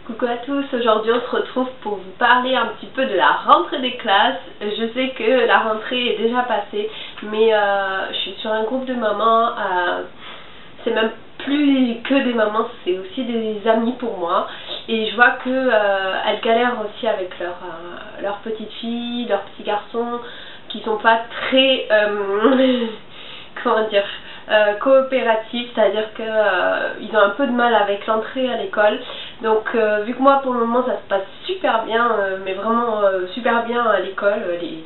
Coucou à tous, aujourd'hui on se retrouve pour vous parler un petit peu de la rentrée des classes. Je sais que la rentrée est déjà passée, mais je suis sur un groupe de mamans, c'est même plus que des mamans, c'est aussi des amis pour moi. Et je vois que elles galèrent aussi avec leurs petites filles, leurs petits garçons, qui sont pas très, comment dire, coopératifs, c'est-à-dire qu'ils ont un peu de mal avec l'entrée à l'école. Donc vu que moi pour le moment ça se passe super bien, mais vraiment super bien à l'école, elle est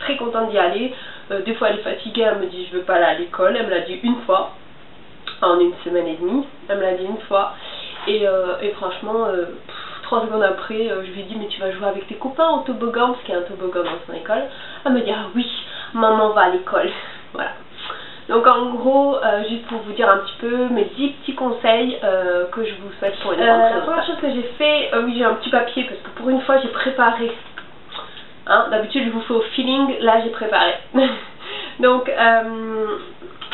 très contente d'y aller. Des fois elle est fatiguée, elle me dit je veux pas aller à l'école, elle me l'a dit une fois en une semaine et demie, elle me l'a dit une fois et franchement 3 secondes après je lui ai dit mais tu vas jouer avec tes copains au toboggan, parce qu'il y a un toboggan dans son école. Elle me dit ah oui maman va à l'école. Voilà. Donc en gros, juste pour vous dire un petit peu mes 10 petits conseils que je vous souhaite pour une rentrée. La première chose que j'ai fait, oui j'ai un petit papier parce que pour une fois j'ai préparé. Hein, d'habitude je vous fais au feeling, là j'ai préparé. Donc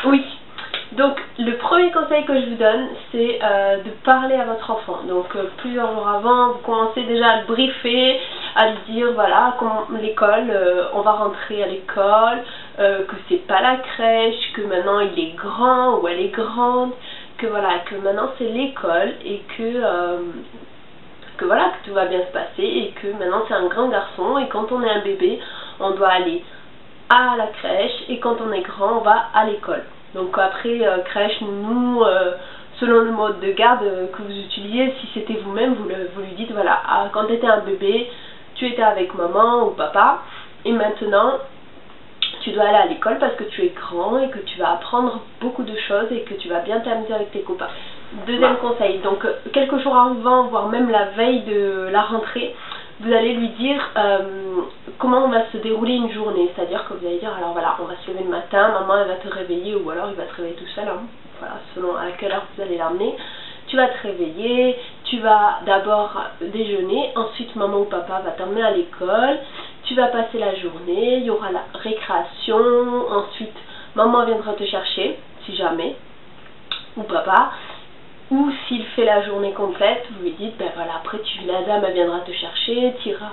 oui. Donc le premier conseil que je vous donne c'est de parler à votre enfant. Donc plusieurs jours avant, vous commencez déjà à le briefer, à lui dire voilà comment l'école, on va rentrer à l'école, que c'est pas la crèche, que maintenant il est grand ou elle est grande, que voilà, que maintenant c'est l'école et que voilà, que tout va bien se passer et que maintenant c'est un grand garçon et quand on est un bébé on doit aller à la crèche et quand on est grand on va à l'école. Donc après crèche, nounou, selon le mode de garde que vous utilisez, si c'était vous-même, vous lui dites voilà, quand tu étais un bébé, tu étais avec maman ou papa et maintenant tu dois aller à l'école parce que tu es grand et que tu vas apprendre beaucoup de choses et que tu vas bien t'amuser avec tes copains. Deuxième conseil, donc quelques jours avant, voire même la veille de la rentrée, vous allez lui dire comment va se dérouler une journée. C'est-à-dire que vous allez dire alors voilà, on va se lever le matin, maman elle va te réveiller ou alors il va te réveiller tout seul, hein. Voilà, selon à quelle heure vous allez l'emmener. Tu vas te réveiller, tu vas d'abord déjeuner, ensuite maman ou papa va t'emmener à l'école, tu vas passer la journée, il y aura la récréation, ensuite maman viendra te chercher, si jamais, ou papa, ou s'il fait la journée complète, vous lui dites, ben voilà, après la dame elle viendra te chercher, tu iras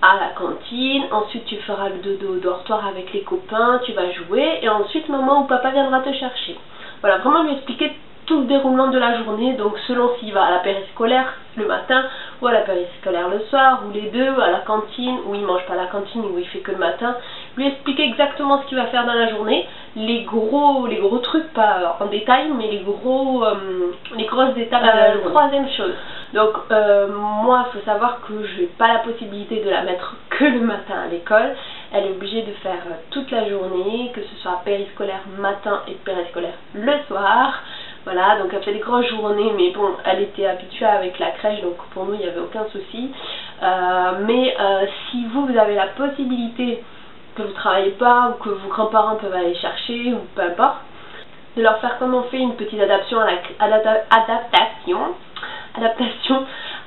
à la cantine, ensuite tu feras le dodo au dortoir avec les copains, tu vas jouer, et ensuite maman ou papa viendra te chercher. Voilà, vraiment lui expliquer tout le déroulement de la journée, donc selon s'il va à la périscolaire le matin ou à la périscolaire le soir, ou les deux, ou à la cantine, ou il mange pas à la cantine, ou il fait que le matin, lui expliquer exactement ce qu'il va faire dans la journée, les gros trucs, pas en détail, mais les grosses étapes de la journée. Troisième chose, donc moi il faut savoir que je n'ai pas la possibilité de la mettre que le matin à l'école, elle est obligée de faire toute la journée, que ce soit périscolaire matin et périscolaire le soir. Voilà, donc elle fait des grosses journées, mais bon, elle était habituée avec la crèche, donc pour nous il n'y avait aucun souci. Mais si vous avez la possibilité que vous ne travaillez pas ou que vos grands-parents peuvent aller chercher ou peu importe, de leur faire comme on fait une petite adaptation à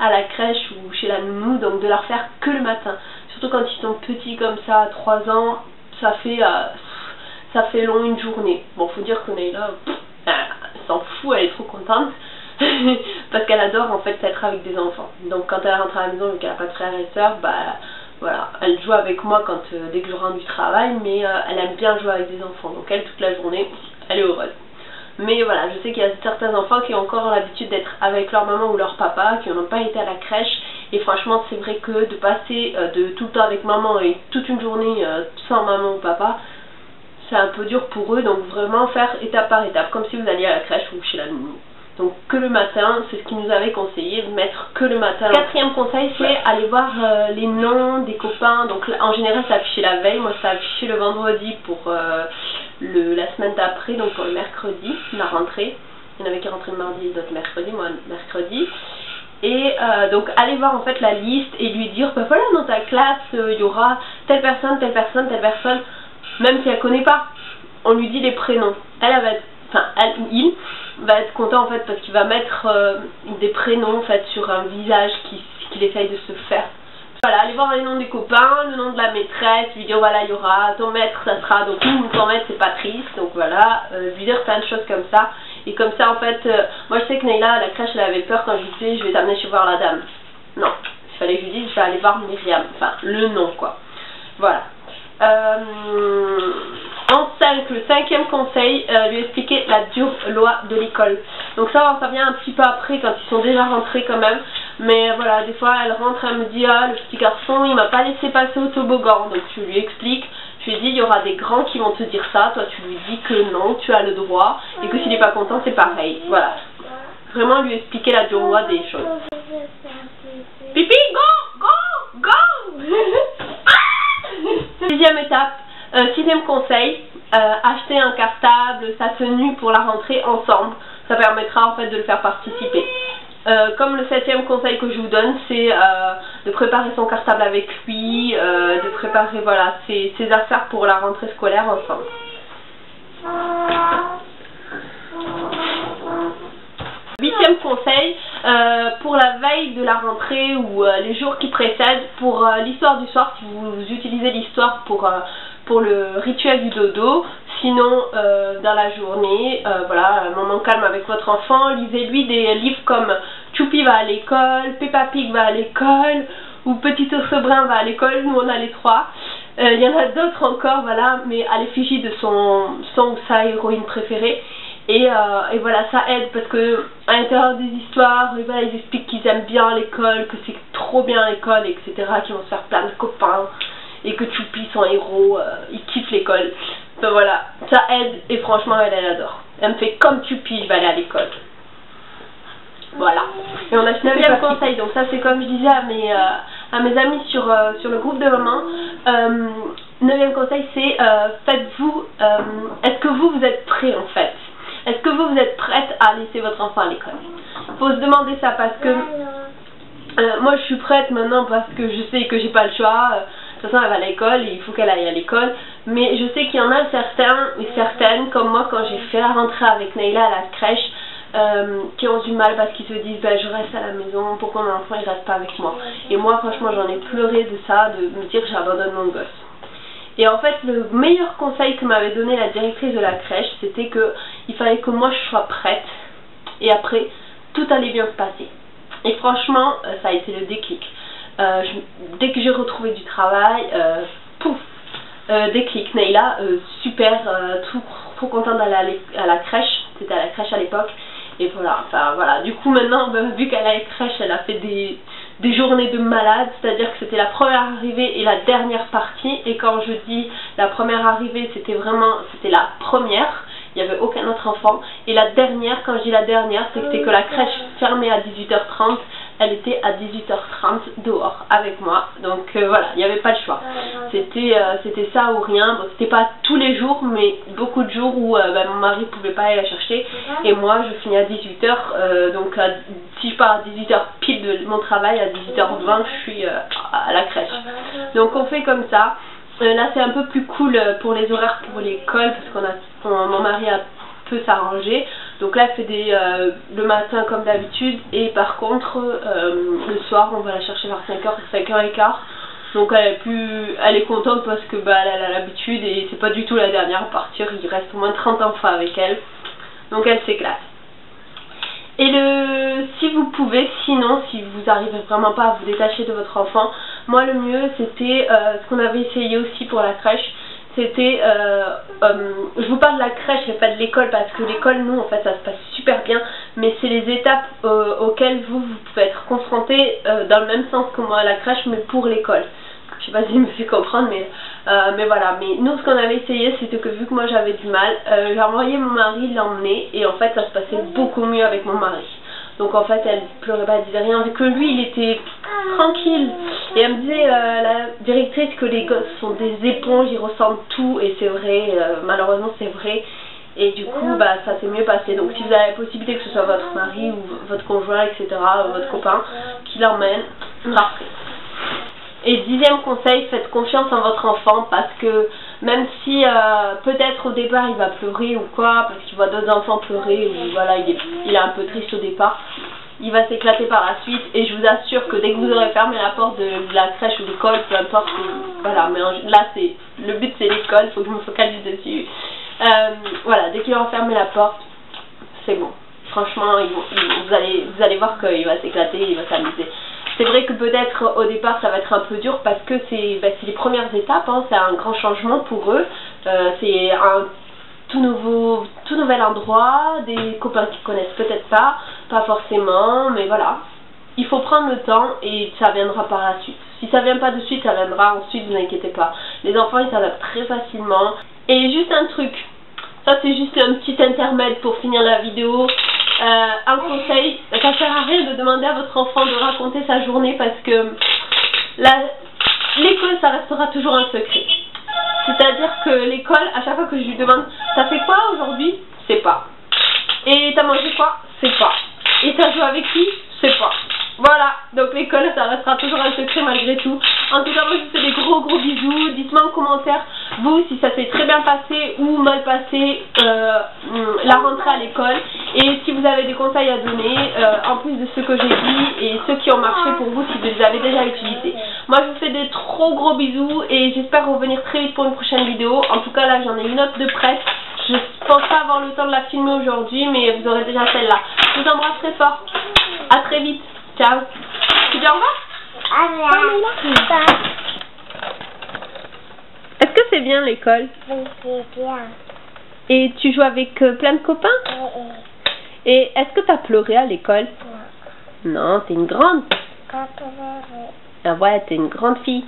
la crèche ou chez la nounou, donc de leur faire que le matin. Surtout quand ils sont petits comme ça, à 3 ans, ça fait long une journée. Bon, faut dire que Nayla, elle s'en fout, elle est trop contente parce qu'elle adore en fait être avec des enfants. Donc quand elle rentre à la maison et qu'elle n'a pas de frères et sœurs, bah voilà, elle joue avec moi dès que je rentre du travail, mais elle aime bien jouer avec des enfants. Donc elle, toute la journée, elle est heureuse. Mais voilà, je sais qu'il y a certains enfants qui ont encore l'habitude d'être avec leur maman ou leur papa, qui n'ont pas été à la crèche. Et franchement, c'est vrai que de passer de tout le temps avec maman et toute une journée sans maman ou papa, c'est un peu dur pour eux. Donc vraiment faire étape par étape, comme si vous alliez à la crèche ou chez la nounou. Donc que le matin, c'est ce qu'ils nous avait conseillé, de mettre que le matin. Quatrième conseil, c'est aller voir les noms des copains. Donc en général, c'est affiché la veille. Moi, c'est affiché le vendredi pour la semaine d'après, donc pour le mercredi, la rentrée. Il y en avait qui rentraient le mardi, d'autres mercredi, moi mercredi. Et donc allez voir en fait la liste et lui dire, bah voilà, dans ta classe, il y aura telle personne, telle personne, telle personne, même si elle connaît pas. On lui dit les prénoms. Elle va être, elle ou il va être content en fait parce qu'il va mettre des prénoms en fait sur un visage qu'il essaye de se faire. Voilà, allez voir les noms des copains, le nom de la maîtresse, lui dire voilà, il y aura ton maître, ça sera, donc nous, ton maître c'est Patrice, donc voilà, lui dire plein de choses comme ça. Et comme ça en fait, moi je sais que Nayla à la crèche elle avait peur quand je lui disais je vais t'amener chez voir la dame. Non, il fallait que je lui dise je vais aller voir Myriam, enfin le nom quoi. Voilà. En 5, le 5e conseil, lui expliquer la dure loi de l'école. Donc ça vient un petit peu après quand ils sont déjà rentrés quand même. Mais voilà, des fois elle rentre, elle me dit ah le petit garçon il m'a pas laissé passer au toboggan. Donc tu lui expliques, je lui dis il y aura des grands qui vont te dire ça, toi tu lui dis que non, tu as le droit et que s'il n'est pas content c'est pareil. Voilà. Vraiment lui expliquer la dure loi des choses. Pipi, go! 6e étape, 6e conseil, acheter un cartable, sa tenue pour la rentrée ensemble. Ça permettra en fait de le faire participer. Comme le 7e conseil que je vous donne, c'est de préparer son cartable avec lui, de préparer voilà, ses affaires pour la rentrée scolaire ensemble. 8e conseil, pour la veille de la rentrée ou les jours qui précèdent, pour l'histoire du soir, si vous utilisez l'histoire pour le rituel du dodo, sinon dans la journée, voilà, un moment calme avec votre enfant, lisez-lui des livres comme Choupi va à l'école, Peppa Pig va à l'école, ou Petit ours brun va à l'école, nous on a les 3. Il y en a d'autres encore, voilà, mais à l'effigie de son ou sa héroïne préférée. Et voilà, ça aide parce que à l'intérieur des histoires, voilà, ils expliquent qu'ils aiment bien l'école, que c'est trop bien l'école, etc., qu'ils vont se faire plein de copains et que Choupi, son héros, il kiffe l'école. Donc voilà, ça aide et franchement elle adore. Elle me fait comme Choupi, je vais aller à l'école. Voilà. Et on a ce 9e conseil, donc ça c'est comme je disais à mes amis sur le groupe de maman. 9e conseil c'est faites-vous, est-ce que vous êtes prêts en fait? Est-ce que vous êtes prête à laisser votre enfant à l'école? Il faut se demander ça parce que moi je suis prête maintenant parce que je sais que j'ai pas le choix. De toute façon elle va à l'école et il faut qu'elle aille à l'école. Mais je sais qu'il y en a certains et certaines comme moi quand j'ai fait la rentrée avec Nayla à la crèche qui ont du mal parce qu'ils se disent bah, je reste à la maison, pourquoi mon enfant il reste pas avec moi? Et moi franchement j'en ai pleuré de ça, de me dire j'abandonne mon gosse. Et en fait, le meilleur conseil que m'avait donné la directrice de la crèche, c'était que il fallait que moi je sois prête et après, tout allait bien se passer. Et franchement, ça a été le déclic. Dès que j'ai retrouvé du travail, pouf, déclic. Nayla, super, trop contente d'aller à la crèche. C'était à la crèche à l'époque. Et voilà, enfin voilà. Du coup maintenant, vu qu'elle est à la crèche, elle a fait des journées de malade, c'est-à-dire que c'était la première arrivée et la dernière partie. Et quand je dis la première arrivée, c'était la première, il n'y avait aucun autre enfant. Et la dernière, quand je dis la dernière, c'était que la crèche fermait à 18h30, elle était à 18h30 dehors avec moi. Donc voilà, il n'y avait pas le choix. C'était ça ou rien. Bon, c'était pas tous les jours, mais beaucoup de jours où mon mari ne pouvait pas aller la chercher. Et moi, je finis à 18h. Donc si je pars à 18h pile de mon travail, à 18h20, je suis à la crèche. Donc on fait comme ça. Là, c'est un peu plus cool pour les horaires pour l'école, parce mon mari peut s'arranger. Donc là, elle fait le matin comme d'habitude, et par contre, le soir, on va la chercher vers 5h, 5h15. Donc elle est contente parce que elle a l'habitude, et c'est pas du tout la dernière à partir, il reste au moins 30 enfants avec elle. Donc elle s'éclate. Et si vous pouvez, sinon, si vous n'arrivez vraiment pas à vous détacher de votre enfant, moi le mieux c'était ce qu'on avait essayé aussi pour la crèche, c'était, je vous parle de la crèche et pas de l'école, parce que l'école, nous, en fait, ça se passe super bien, mais c'est les étapes auxquelles vous pouvez être confrontés dans le même sens que moi à la crèche, mais pour l'école. Je sais pas si je me fais comprendre, mais voilà. Mais nous, ce qu'on avait essayé, c'était que vu que moi j'avais du mal, j'ai envoyé mon mari l'emmener, et en fait, ça se passait beaucoup mieux avec mon mari. Donc en fait, elle pleurait pas, elle disait rien, vu que lui, il était tranquille. Et elle me disait, la directrice, que les gosses sont des éponges, ils ressentent tout, et c'est vrai, malheureusement c'est vrai. Et du coup, ça s'est mieux passé. Donc si vous avez la possibilité que ce soit votre mari ou votre conjoint, etc., ou votre copain, qui l'emmène, parfait. Et 10e conseil, faites confiance en votre enfant, parce que même si peut-être au départ il va pleurer ou quoi, parce qu'il voit d'autres enfants pleurer, ou voilà, il est un peu triste au départ, il va s'éclater par la suite, et je vous assure que dès que vous aurez fermé la porte de la crèche ou l'école, peu importe, voilà, mais là le but c'est l'école, il faut que je me focalise dessus. Voilà, dès qu'il aura fermé la porte, c'est bon. Franchement, vous allez voir qu'il va s'éclater, il va s'amuser. C'est vrai que peut-être au départ ça va être un peu dur parce que c'est les premières étapes, hein, c'est un grand changement pour eux, c'est un tout nouvel endroit, des copains qu'ils connaissent peut-être pas forcément, mais voilà. Il faut prendre le temps et ça viendra par la suite. Si ça vient pas de suite, ça viendra ensuite, vous inquiétez pas. Les enfants ils s'adaptent très facilement. Et juste un truc, ça c'est juste un petit intermède pour finir la vidéo. Un conseil, ça sert à rien de demander à votre enfant de raconter sa journée parce que l'école ça restera toujours un secret. C'est-à-dire que l'école, à chaque fois que je lui demande t'as fait quoi aujourd'hui, c'est pas. Et t'as mangé quoi, c'est pas. Et t'as joué avec qui, c'est pas. Voilà, donc l'école ça restera toujours un secret malgré tout. En tout cas moi je vous fais des gros bisous. Dites-moi en commentaire vous si ça s'est très bien passé ou mal passé la rentrée à l'école. Et si vous avez des conseils à donner en plus de ceux que j'ai dit et ceux qui ont marché pour vous si vous les avez déjà utilisés. Moi je vous fais des trop gros bisous et j'espère revenir très vite pour une prochaine vidéo. En tout cas là j'en ai une autre de prête. Je pense pas avoir le temps de la filmer aujourd'hui mais vous aurez déjà celle-là. Je vous embrasse très fort. À très vite. Ciao. Tu dis au revoir? Est-ce que c'est bien l'école? Oui, c'est bien. Et tu joues avec plein de copains? Oui. Et est-ce que tu as pleuré à l'école? Non. Non, t'es une grande. Pas pleuré. Ah ouais, t'es une grande fille.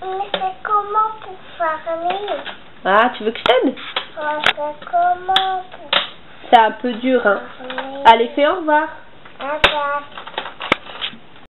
Mais c'est comment pour fermer? Ah, tu veux que je t'aide? C'est comment pour C'est un peu dur, hein. fermer? Allez, fais au revoir. Regarde.